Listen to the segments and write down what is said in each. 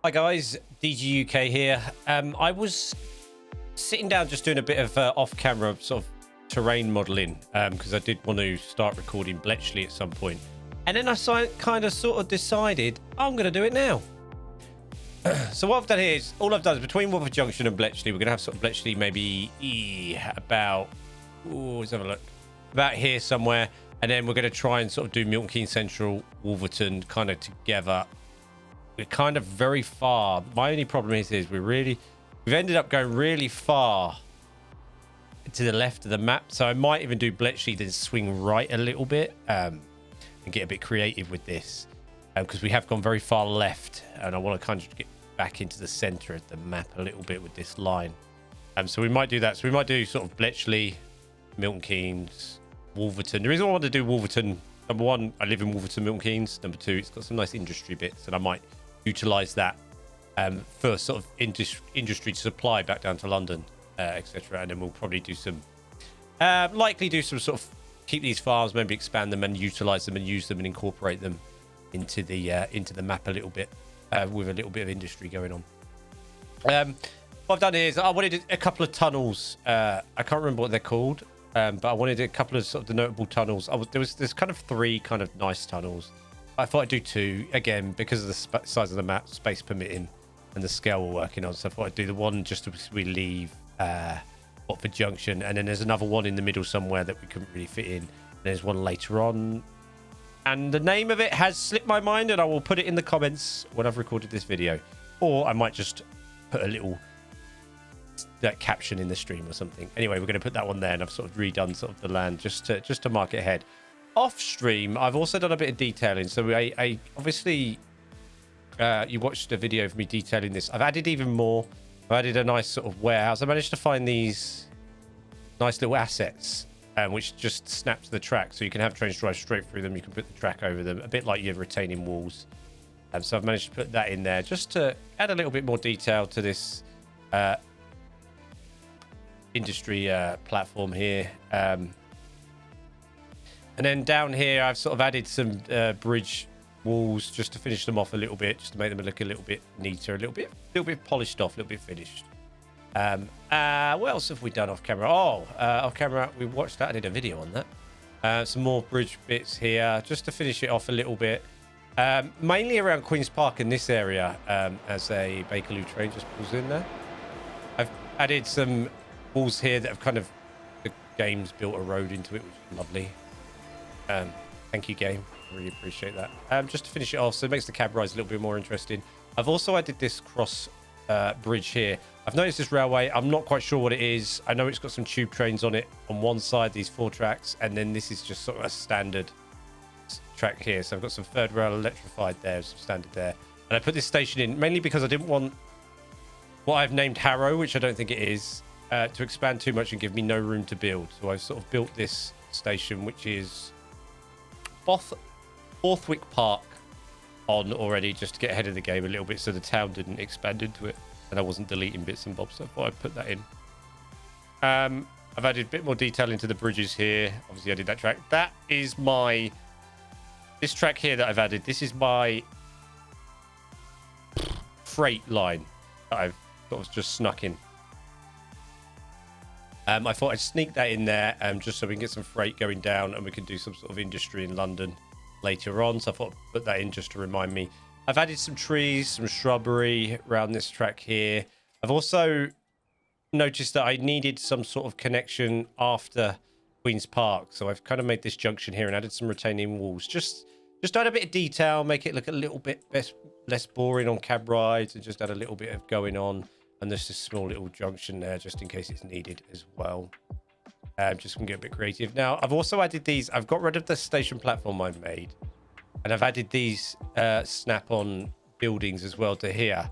Hi guys, DGUK here. I was sitting down just doing a bit of off-camera sort of terrain modeling because I did want to start recording Bletchley at some point. And then I kind of sort of decided I'm going to do it now. So what I've done here is, all I've done is between Wolverhampton Junction and Bletchley, we're going to have sort of Bletchley maybe about, let's have a look, about here somewhere. And then we're going to try and sort of do Milton Keynes Central, Wolverton kind of together. We're kind of very far. My only problem is we've ended up going really far to the left of the map. So I might even do Bletchley, then swing right a little bit and get a bit creative with this. Because we have gone very far left and I want to kind of get back into the center of the map a little bit with this line. So we might do that. So we might do sort of Bletchley, Milton Keynes, Wolverton. The reason I want to do Wolverton, number one, I live in Wolverton, Milton Keynes. Number two, it's got some nice industry bits and I might utilize that for sort of industry to supply back down to London, etc. And then we'll probably do some, likely do some sort of keep these farms, maybe expand them and utilize them and use them and incorporate them into the map a little bit with a little bit of industry going on. What I've done here is I wanted a couple of tunnels. I can't remember what they're called, but I wanted a couple of sort of the notable tunnels. There's kind of three kind of nice tunnels. I thought I'd do two, again, because of the size of the map, space permitting, and the scale we're working on. So I thought I'd do the one just as we leave Watford Junction. And then there's another one in the middle somewhere that we couldn't really fit in. And there's one later on. And the name of it has slipped my mind, and I will put it in the comments when I've recorded this video. Or I might just put a little caption in the stream or something. Anyway, we're going to put that one there, and I've sort of redone sort of the land just to mark it ahead. Off stream, I've also done a bit of detailing. So I obviously, you watched a video of me detailing this. I've added even more. I've added a nice sort of warehouse. I managed to find these nice little assets, which just snap to the track. So you can have trains drive straight through them. You can put the track over them, a bit like your retaining walls. So I've managed to put that in there just to add a little bit more detail to this industry platform here. And then down here, I've sort of added some bridge walls just to finish them off a little bit, just to make them look a little bit neater, a little bit polished off, a little bit finished. What else have we done off camera? Off camera, we watched that. I did a video on that. Some more bridge bits here, just to finish it off a little bit. Mainly around Queen's Park in this area, as a Bakerloo train just pulls in there. I've added some walls here that have kind of, the game's built a road into it, which is lovely. Thank you, game. Really appreciate that. Just to finish it off, so it makes the cab rides a little bit more interesting. I've also added this cross bridge here. I've noticed this railway. I'm not quite sure what it is. I know it's got some tube trains on it on one side, these 4 tracks, and then this is just sort of a standard track here. So I've got some third rail electrified there, some standard there. And I put this station in mainly because I didn't want what I've named Harrow, which I don't think it is, to expand too much and give me no room to build. So I've sort of built this station, which is Borthwick Park on already, just to get ahead of the game a little bit so the town didn't expand into it and I wasn't deleting bits and bobs. So I thought I'd put that in. I've added a bit more detail into the bridges here. Obviously I did that track. That is this track here that I've added. This is my freight line that I've sort of just snuck in. I thought I'd sneak that in there just so we can get some freight going down and we can do some sort of industry in London later on. So I thought I'd put that in just to remind me. I've added some trees, some shrubbery around this track here. I've also noticed that I needed some sort of connection after Queen's Park. So I've kind of made this junction here and added some retaining walls. Just add a bit of detail, make it look a little bit less boring on cab rides, and just add a little bit of going on. And there's this small little junction there just in case it's needed as well. Just going to get a bit creative. Now, I've also added these. I've got rid of the station platform I've made. And I've added these snap-on buildings as well to here.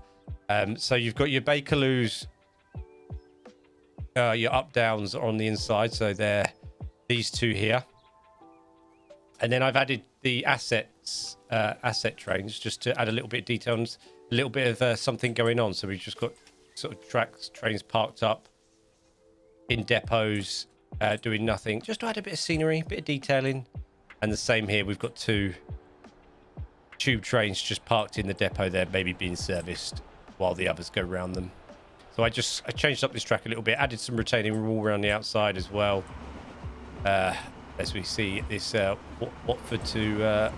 So you've got your Bakerloos, your up-downs on the inside. So they're these two here. And then I've added the asset trains just to add a little bit of detail and a little bit of something going on. So we've just got sort of trains parked up in depots doing nothing, just to add a bit of scenery, a bit of detailing. And the same here, we've got two tube trains just parked in the depot there, maybe being serviced while the others go around them. So I changed up this track a little bit, added some retaining wall around the outside as well. As we see this Watford to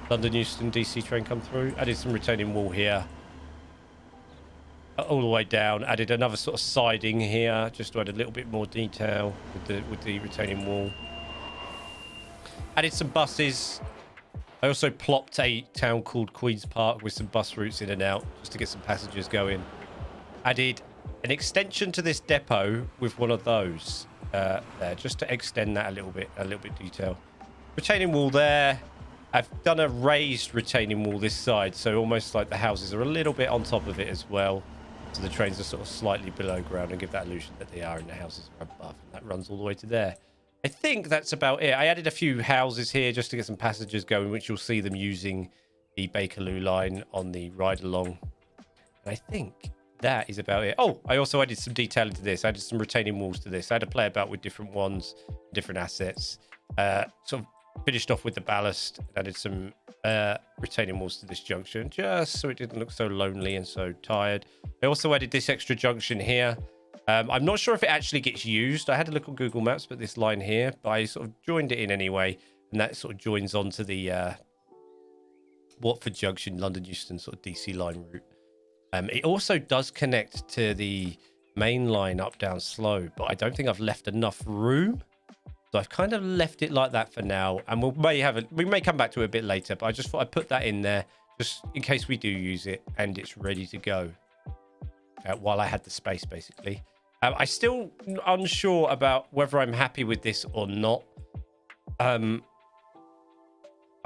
London Euston DC train come through. Added some retaining wall here. All the way down. Added another sort of siding here, just to add a little bit more detail with the retaining wall. Added some buses. I also plopped a town called Queen's Park with some bus routes in and out, just to get some passengers going. Added an extension to this depot with one of those there, just to extend that a little bit detail. Retaining wall there. I've done a raised retaining wall this side, so almost like the houses are a little bit on top of it as well. So the trains are sort of slightly below ground and give that illusion that they are, and the houses are above. And that runs all the way to there. I think that's about it. I added a few houses here just to get some passengers going, which you'll see them using the Bakerloo line on the ride along. And I think that is about it. Oh, I also added some detail into this. I added some retaining walls to this. I had to play about with different ones, different assets. Sort of finished off with the ballast and added some retaining walls to this junction, just so it didn't look so lonely and so tired. I also added this extra junction here. I'm not sure if it actually gets used. I had a look on Google Maps, but this line here, but I sort of joined it in anyway, and that sort of joins onto the Watford Junction, London Euston sort of DC line route. It also does connect to the main line up, down, slow, but I don't think I've left enough room. So I've kind of left it like that for now, and we may come back to it a bit later, but I just thought I'd put that in there just in case we do use it and it's ready to go while I had the space, basically. I'm still unsure about whether I'm happy with this or not. I'm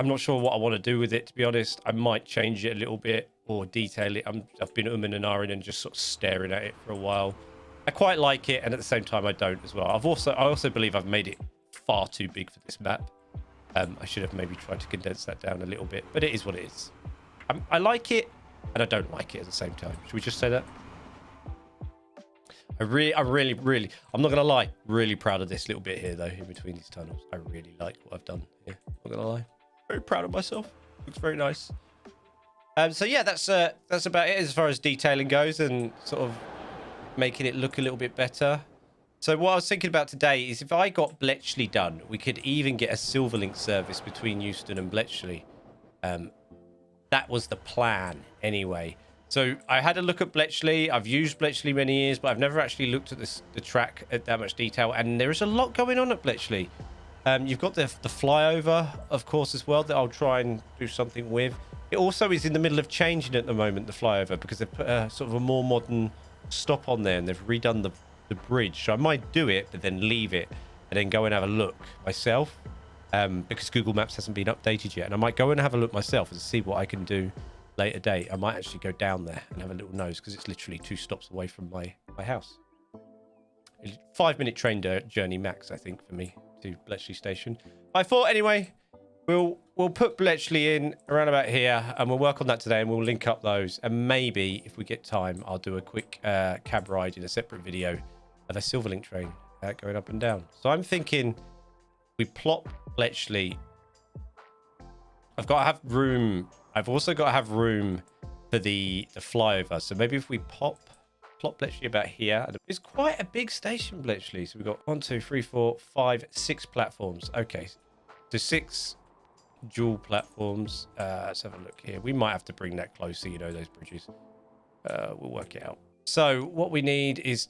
not sure what I want to do with it, to be honest. I might change it a little bit or detail it. I've been umming and ahhing and just sort of staring at it for a while. I quite like it, and at the same time I don't as well. I also believe I've made it far too big for this map. I should have maybe tried to condense that down a little bit, but it is what it is. I like it and I don't like it at the same time. Should we just say that? I'm not gonna lie, really proud of this little bit here though, in between these tunnels. I really like what I've done here. I'm not gonna lie, very proud of myself. Looks very nice. So yeah, that's about it as far as detailing goes and sort of making it look a little bit better. So what I was thinking about today is if I got Bletchley done, we could even get a Silverlink service between Euston and Bletchley. That was the plan anyway. So I had a look at Bletchley. I've used Bletchley many years, but I've never actually looked at the track at that much detail. And there is a lot going on at Bletchley. You've got the flyover, of course, as well, that I'll try and do something with. It also is in the middle of changing at the moment, the flyover, because they've put a sort of a more modern stop on there and they've redone the bridge. So I might do it, but then leave it and then go and have a look myself, because Google Maps hasn't been updated yet. And I might go and have a look myself and see what I can do later date. I might actually go down there and have a little nose, because it's literally 2 stops away from my house. 5-minute train journey max, I think, for me to Bletchley station. I thought anyway, we'll put Bletchley in around about here, and we'll work on that today, and we'll link up those. And maybe if we get time, I'll do a quick cab ride in a separate video of a Silverlink train going up and down. So I'm thinking we plop Bletchley. I've got to have room. I've also got to have room for the flyover. So maybe if we plop Bletchley about here. It's quite a big station, Bletchley. So we've got 1, 2, 3, 4, 5, 6 platforms. Okay, so 6 dual platforms. Let's have a look here. We might have to bring that closer, you know, those bridges. We'll work it out. So what we need is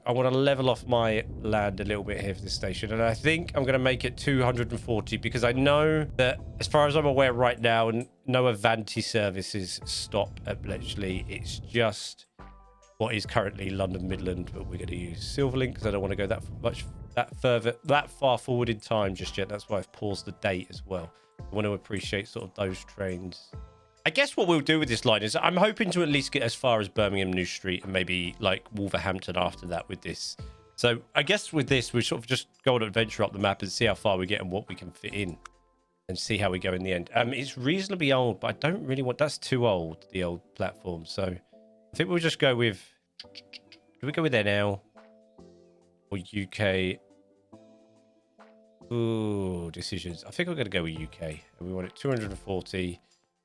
I want to level off my land a little bit here for this station. And I think I'm going to make it 240, because I know that, as far as I'm aware right now, no Avanti services stop at Bletchley. It's just what is currently London Midland, but we're going to use Silverlink because I don't want to go that far forward in time just yet. That's why I've paused the date as well. I want to appreciate sort of those trains. I guess what we'll do with this line is I'm hoping to at least get as far as Birmingham New Street and maybe like Wolverhampton after that with this. So I guess with this, we sort of just go on an adventure up the map and see how far we get and what we can fit in and see how we go in the end. It's reasonably old, but I don't really want... That's too old, the old platform. So I think we'll just go with... Do we go with NL or UK? Ooh, decisions. I think I'm going to go with UK. And we want it 240.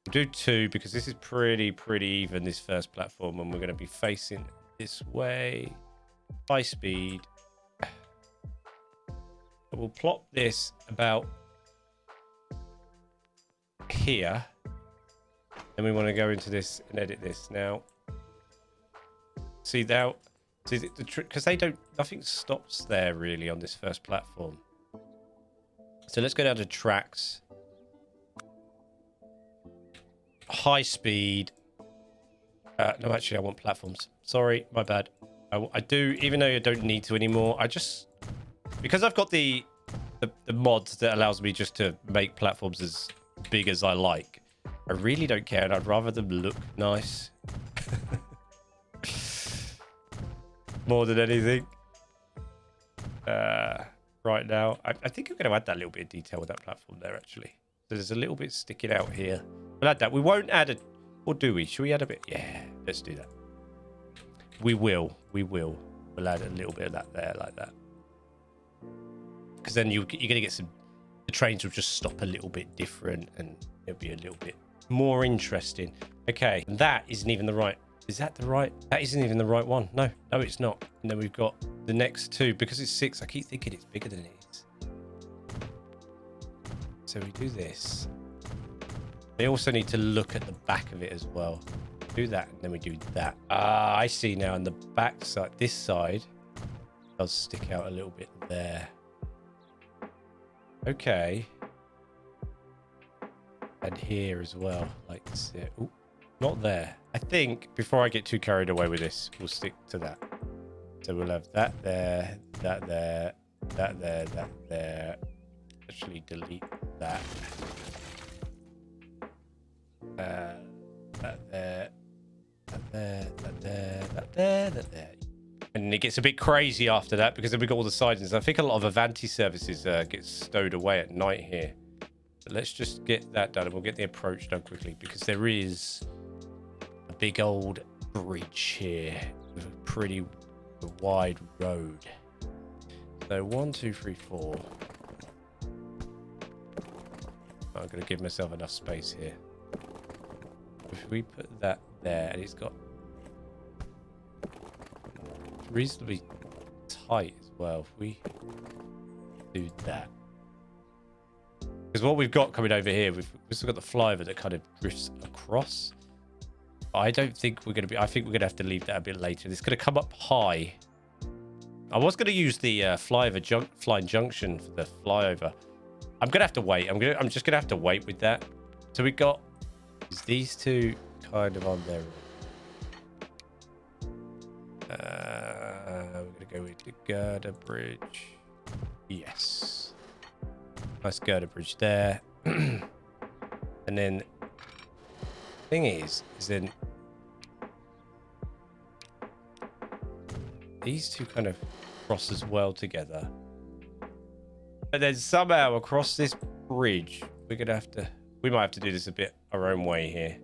We'll do 2 because this is pretty even, this first platform, and we're going to be facing this way. High speed. We'll plop this about here. And we want to go into this and edit this now. See now, see the trick, because nothing stops there really on this first platform. So let's go down to tracks. High speed. No, actually, I want platforms. Sorry, my bad. I do, even though I don't need to anymore. I just, because I've got the mods that allows me just to make platforms as big as I like. I really don't care, and I'd rather them look nice. More than anything. Right now, I think I'm going to add that little bit of detail with that platform there, actually. So there's a little bit sticking out here. We'll add that. We won't add it, or do we? Should we add a bit? Yeah, let's do that. We will. We'll add a little bit of that there, like that. Because then you're going to get some... The trains will just stop a little bit different, and it'll be a little bit more interesting. Okay, and that isn't even the right... Is that the right? That isn't even the right one. No, it's not. And then we've got the next 2. Because it's 6, I keep thinking it's bigger than it is. So we do this. We also need to look at the back of it as well. Do that, and then we do that. Ah, I see now. And the back side, this side, does stick out a little bit there. Okay. And here as well, like this. Ooh, not there. I think before I get too carried away with this, we'll stick to that. So we'll have that there, that there, that there, that there. Actually, delete that. That there, that there, that there, that there, that there. And it gets a bit crazy after that because then we've got all the sidings. I think a lot of Avanti services get stowed away at night here. But let's just get that done and we'll get the approach done quickly because there is a big old bridge here with a pretty wide road. So 1, 2, 3, 4. I'm going to give myself enough space here. If we put that there, and it's got reasonably tight as well, if we do that. Because what we've got coming over here, we've still got the flyover that kind of drifts across. But I don't think we're going to be, I think we're going to have to leave that a bit later. It's going to come up high. I was going to use the flying junction for the flyover. I'm going to have to wait. I'm just going to have to wait with that. So we got these two kind of on there. We're going to go with the girder bridge. Yes. Nice girder bridge there. And then thing is then these two kind of cross as well together. But then somehow across this bridge, we're going to have to, we might have to do this a bit our own way here.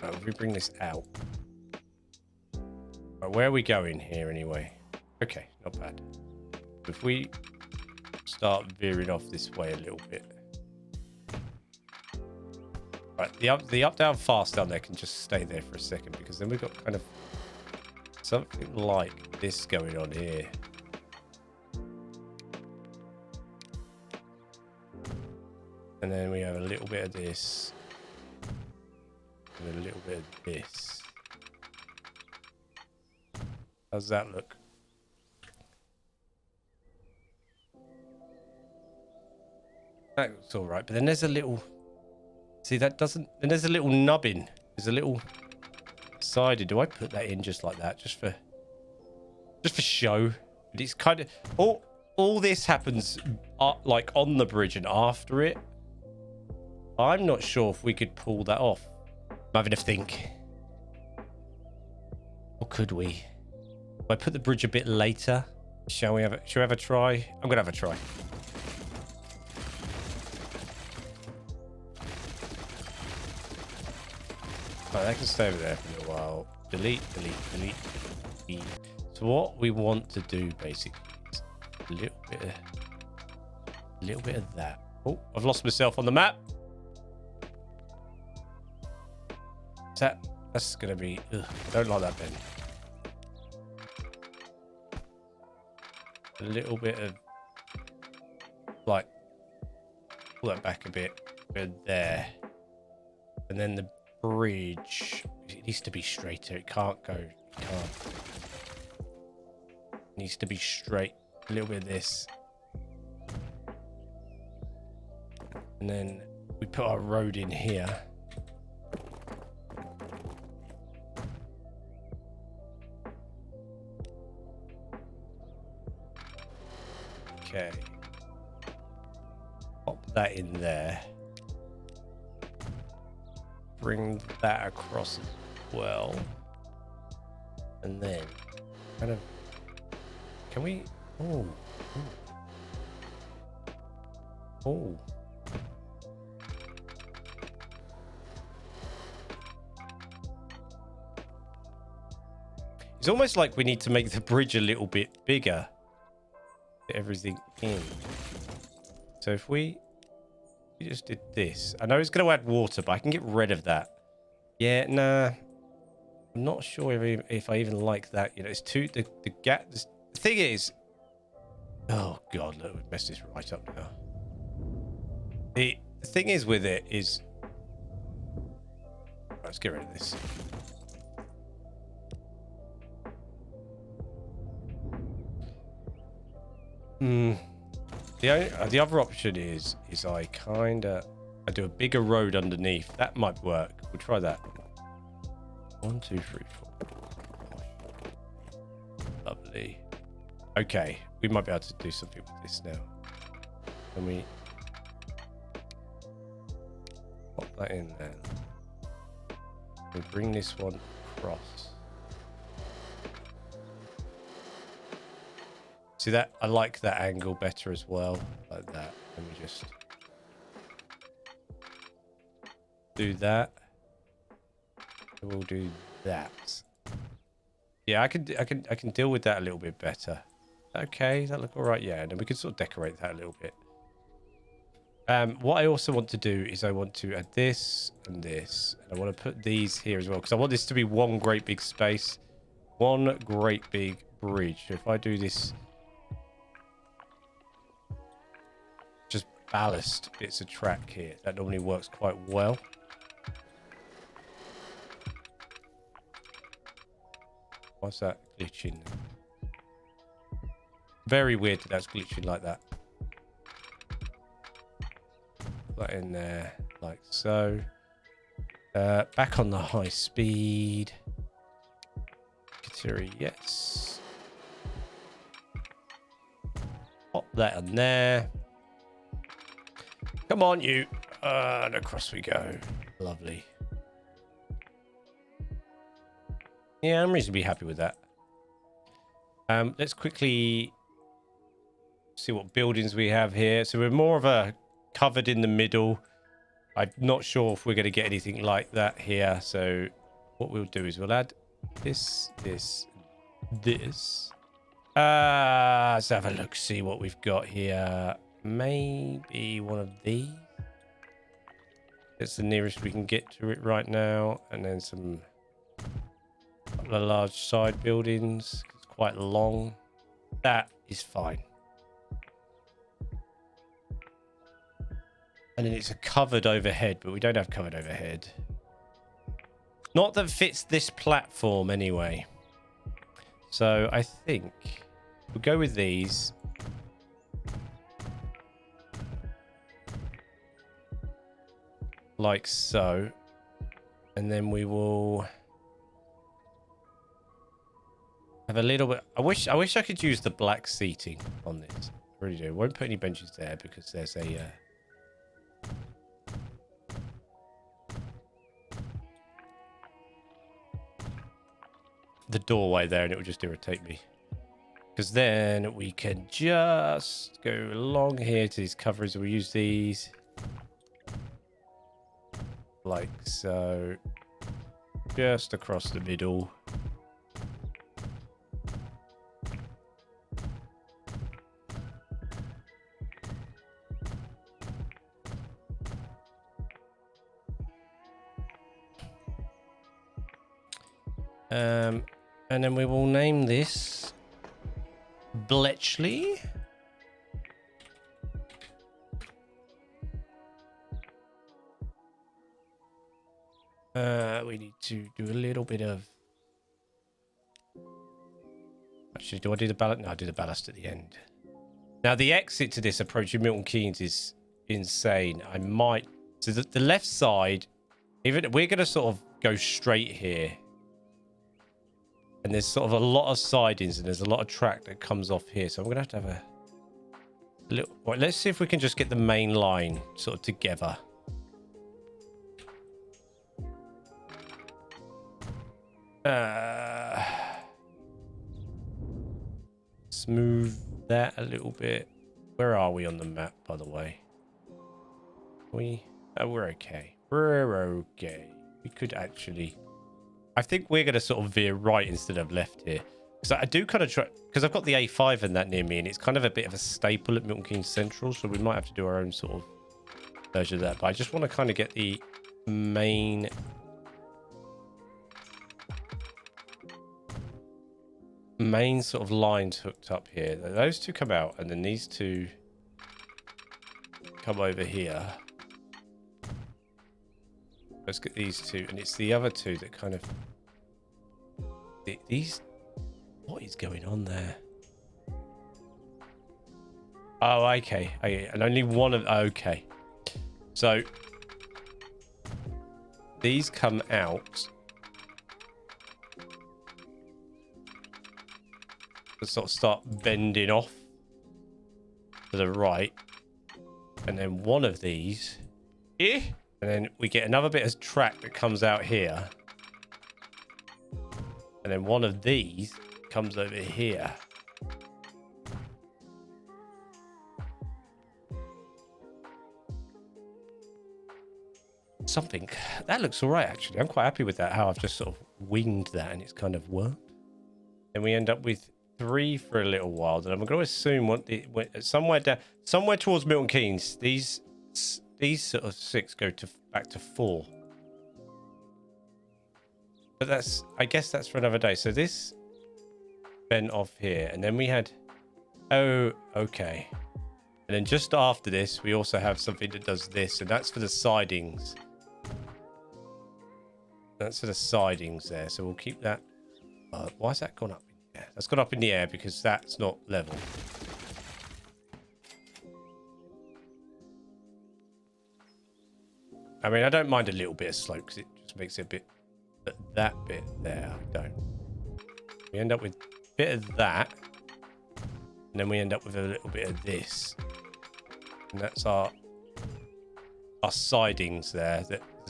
If we bring this out. Right, where are we going here anyway? Okay, not bad. If we start veering off this way a little bit. Right, the up down fast down there can just stay there for a second because then we've got kind of something like this going on here. And then we have a little bit of this. And a little bit of this. How's that look? That looks all right, but then there's a little... See, that doesn't... Then there's a little nubbin. There's a little sided. Do I put that in just like that? Just for show? But it's kind of... All this happens like on the bridge and after it. I'm not sure if we could pull that off. I'm having a think. Or could we? If I put the bridge a bit later, shall we have a try? I'm gonna have a try. Right, that can stay over there for a little while. Delete. So what we want to do basically is a little bit of that. Oh, I've lost myself on the map. That's going to be... Ugh, I don't like that bend. A little bit of... Like... Pull that back a bit. There. And then the bridge... It needs to be straighter. It can't go... It can't. It needs to be straight. A little bit of this. And then we put our road in here. Okay. Pop that in there. Bring that across as well. And then kind of... Can we... Oh. Oh. It's almost like we need to make the bridge a little bit bigger. Get everything in. So if we just did this. I know it's going to add water, but I can get rid of that. Yeah, nah. I'm not sure if I even like that. You know, it's too... The gap... The thing is... Oh, God, look, we've messed this right up now. The thing is with it is... Let's get rid of this. The other option is I do a bigger road underneath. That might work. We'll try that. 1, 2, 3, 4. Lovely. Okay, we might be able to do something with this now. Can we pop that in there? We bring this one across. See that? I like that angle better as well. Like that. Let me just do that. We'll do that. Yeah, I can deal with that a little bit better. Okay, that look all right. Yeah, and then we can sort of decorate that a little bit. What I also want to do is I want to add this and this, and I want to put these here as well because I want this to be one great big space, one great big bridge. So if I do this. Ballast bits of track here. That normally works quite well. What's that glitching? Very weird that that's glitching like that. Put that in there like so. Back on the high speed. Kateri, yes. Pop that on there. Come on, you. And across we go. Lovely. Yeah, I'm reasonably happy with that. Let's quickly see what buildings we have here. So we're more of a covered in the middle. I'm not sure if we're going to get anything like that here. So what we'll do is we'll add this. Let's have a look, see what we've got here. Maybe one of these. It's the nearest we can get to it right now. And then some couple of large side buildings. It's quite long. That is fine. And then it's a covered overhead, but we don't have covered overhead. Not that fits this platform anyway. So I think we'll go with these. Like so. And then we will have a little bit. I wish I could use the black seating on this. I really do. Won't put any benches there because there's a the doorway there and it will just irritate me. Because then we can just go along here to these coverings. We'll use these. Like so. Just across the middle. And then we will name this Bletchley. We need to do a little bit of... Actually, do I do the ballast? No, I do the ballast at the end. Now, the exit to this approaching Milton Keynes is insane. I might... So the left side, even we're going to sort of go straight here. And there's sort of a lot of sidings and there's a lot of track that comes off here. So I'm going to have a little... Well, let's see if we can just get the main line sort of together. Smooth that a little bit. Where are we on the map, by the way? We're okay. We're okay. We could actually... I think we're going to sort of veer right instead of left here. Because I do kind of try... Because I've got the A5 and that near me, and it's kind of a bit of a staple at Milton Keynes Central, so we might have to do our own sort of version of that. But I just want to kind of get the main... sort of lines hooked up here. Those two come out, and then these two come over here. Let's get these two, and it's the other two that kind of... These... What is going on there? Oh, okay. Okay. And only one of... Okay. So, these come out. Sort of start bending off to the right, and then one of these, and then we get another bit of track that comes out here, and then one of these comes over here. Something that looks all right, actually. I'm quite happy with that, how I've just sort of winged that and it's kind of worked. And we end up with 3 for a little while, and I'm going to assume somewhere towards Milton Keynes, these sort of 6 go back to 4. But I guess that's for another day. So this bent off here, and then we had... Oh, okay. And then just after this, we also have something that does this, and that's for the sidings. That's for the sidings there, so we'll keep that. Why has that gone up? That's gone up in the air because that's not level. I mean, I don't mind a little bit of slope because it just makes it a bit... But that bit there, I don't. We end up with a bit of that. And then we end up with a little bit of this. And that's our sidings there.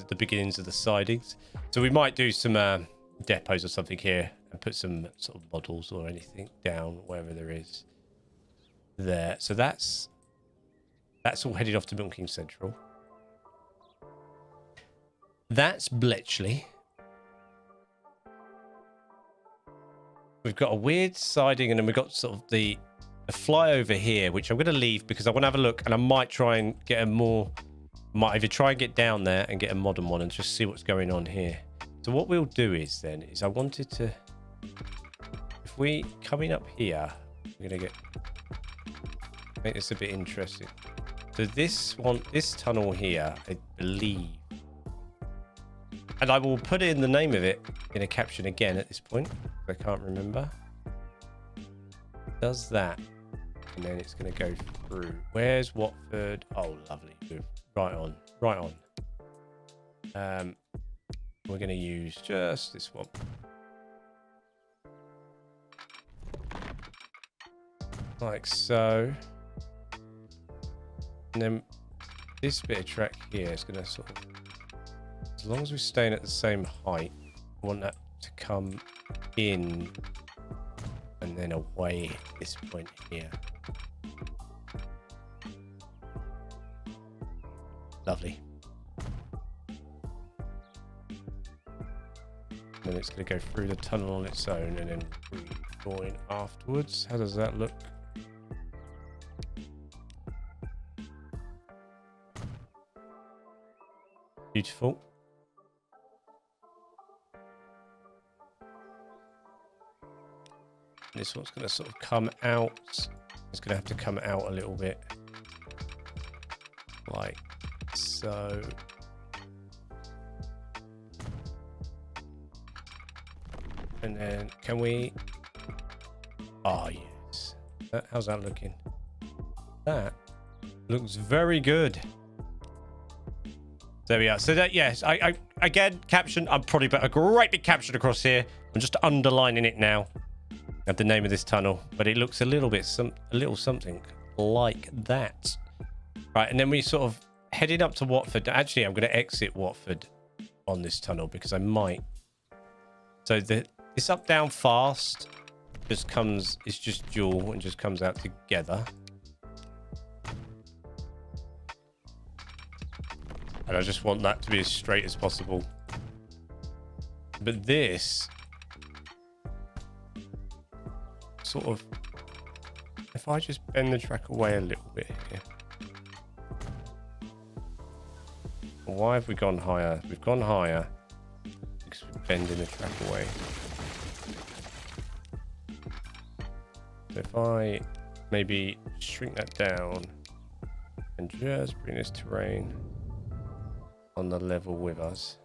The beginnings of the sidings. So we might do some depots or something here. And put some sort of models or anything down wherever there is there. So that's all headed off to Milton Keynes Central. That's Bletchley. We've got a weird siding, and then we've got sort of the flyover here, which I'm going to leave because I want to have a look, and I might try and get a more... Might either try and get down there and get a modern one and just see what's going on here. So what we'll do is I wanted to... If we coming up here, we're gonna make this a bit interesting. So this tunnel here, I believe, and I will put in the name of it in a caption again at this point. I can't remember. Does that, and then it's gonna go through. Where's Watford? Oh, lovely. Good. Right on. We're gonna use just this one. Like so. And then this bit of track here is going to sort of... As long as we're staying at the same height, I want that to come in and then away at this point here. Lovely. And then it's going to go through the tunnel on its own and then rejoin afterwards. How does that look? Beautiful. This one's going to sort of come out. It's going to have to come out a little bit. Like so. And then can we... Oh, yes. How's that looking? That looks very good. There we are. So that, yes, I again, caption. I'm probably put a great big caption across here. I'm just underlining it now at the name of this tunnel, but it looks a little bit, a little something like that. Right, and then we sort of headed up to Watford. Actually, I'm going to exit Watford on this tunnel because I might. So this up, down, fast just comes, it's just dual and just comes out together. And I just want that to be as straight as possible. But this sort of, if I just bend the track away a little bit here. Why have we gone higher? We've gone higher because we're bending the track away. So if I maybe shrink that down and just bring this terrain on the level with us.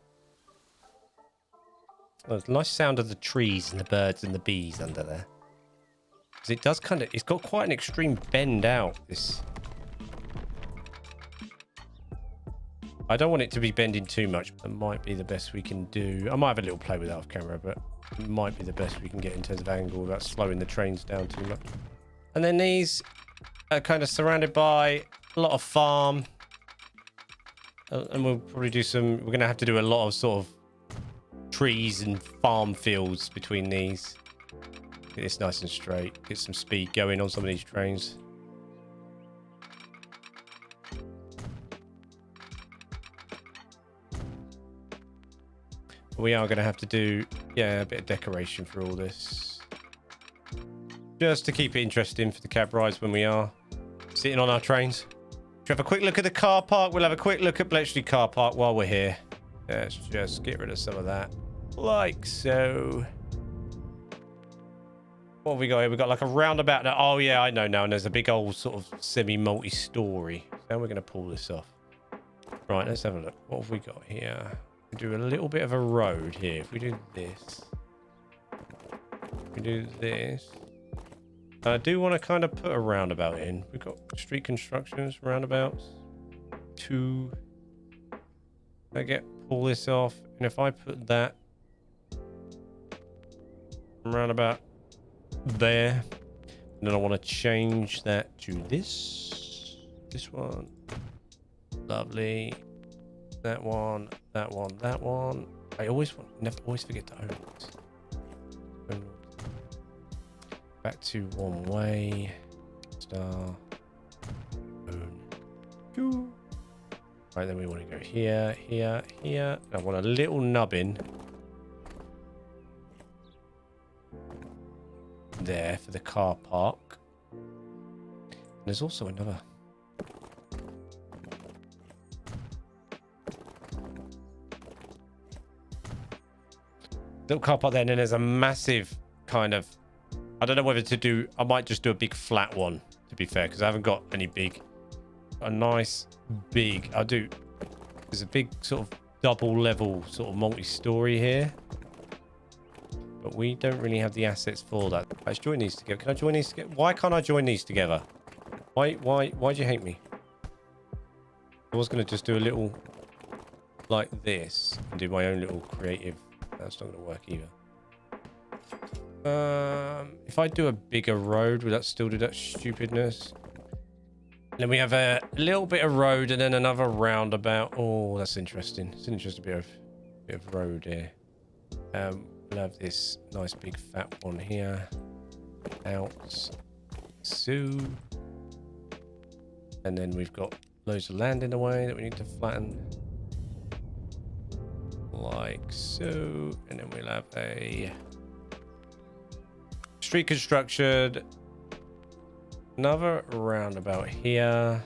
Oh, it's a nice sound of the trees and the birds and the bees under there. Because it does kind of, it's got quite an extreme bend out, this. I don't want it to be bending too much. That might be the best we can do. I might have a little play with that off camera, but it might be the best we can get in terms of angle without slowing the trains down too much. And then these are kind of surrounded by a lot of farm. And we'll probably do some, we're going to have to do a lot of sort of trees and farm fields between these. Get this nice and straight. Get some speed going on some of these trains. We are going to have to do, yeah, a bit of decoration for all this. Just to keep it interesting for the cab rides when we are sitting on our trains. Should we have a quick look at the car park? We'll have a quick look at Bletchley car park while we're here. Let's just get rid of some of that. Like so. What have we got here? We've got like a roundabout now. Oh, yeah, I know now. And there's a big old sort of semi-multi-story. So we're going to pull this off. Right, let's have a look. What have we got here? We do a little bit of a road here. If we do this. We do this. I do want to kind of put a roundabout in. We've got street constructions, roundabouts. 2. Pull this off. And if I put that roundabout there, and then I want to change that to this one. Lovely. That one, that one, that one. I always forget to own it. Back to one way. Star. Own. Two. Right, then we want to go here, here, here. I want a little nubbin there for the car park. And there's also another. Little car park there, and then there's a massive kind of, I don't know whether to do, I might just do a big flat one, to be fair, because I haven't got any big, a nice big, there's a big sort of double level sort of multi-story here, but we don't really have the assets for that. Let's join these together. Can I join these together? Why can't I join these together? Why do you hate me? I was going to just do a little like this and do my own little creative. That's not going to work either. If I do a bigger road, will that still do that stupidness? Then we have a little bit of road and then another roundabout. Oh, that's interesting. It's an interesting bit of road here. We'll have this nice big fat one here. Out. So. And then we've got loads of land in the way that we need to flatten. Like so. And then we'll have a street construction. Another roundabout here.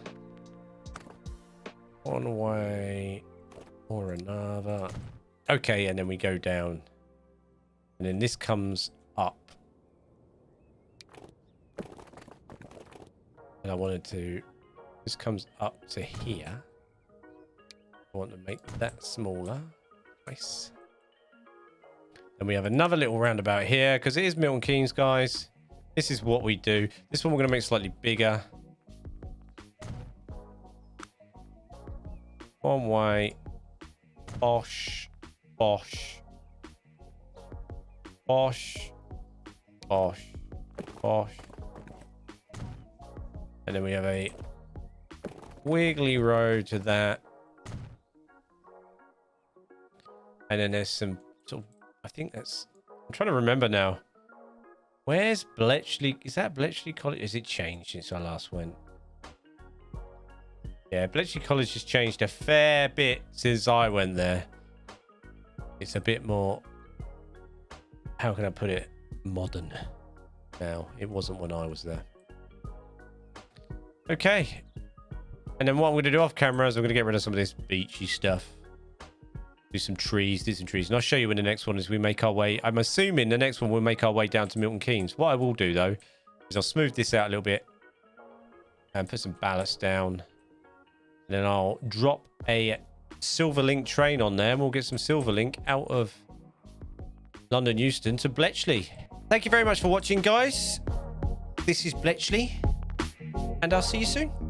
One way or another. Okay, and then we go down. And then this comes up. And I wanted to, this comes up to here. I want to make that smaller. Nice. And we have another little roundabout here because it is Milton Keynes, guys. This is what we do. This one we're going to make slightly bigger. One way. Bosh. Bosh. Bosh. Bosh. Bosh. And then we have a wiggly road to that. And then there's some sort of, I think that's, I'm trying to remember now. Where's Bletchley? Is that Bletchley College? Has it changed since I last went? Yeah, Bletchley College has changed a fair bit since I went there. It's a bit more, how can I put it? Modern now. It wasn't when I was there. Okay. And then what I'm going to do off camera is I'm going to get rid of some of this beachy stuff. Do some trees, and I'll show you in the next one as we make our way. I'm assuming the next one we'll make our way down to Milton Keynes. What I will do though is I'll smooth this out a little bit and put some ballast down. And then I'll drop a Silverlink train on there and we'll get some Silverlink out of London Euston to Bletchley. Thank you very much for watching, guys. This is Bletchley, and I'll see you soon.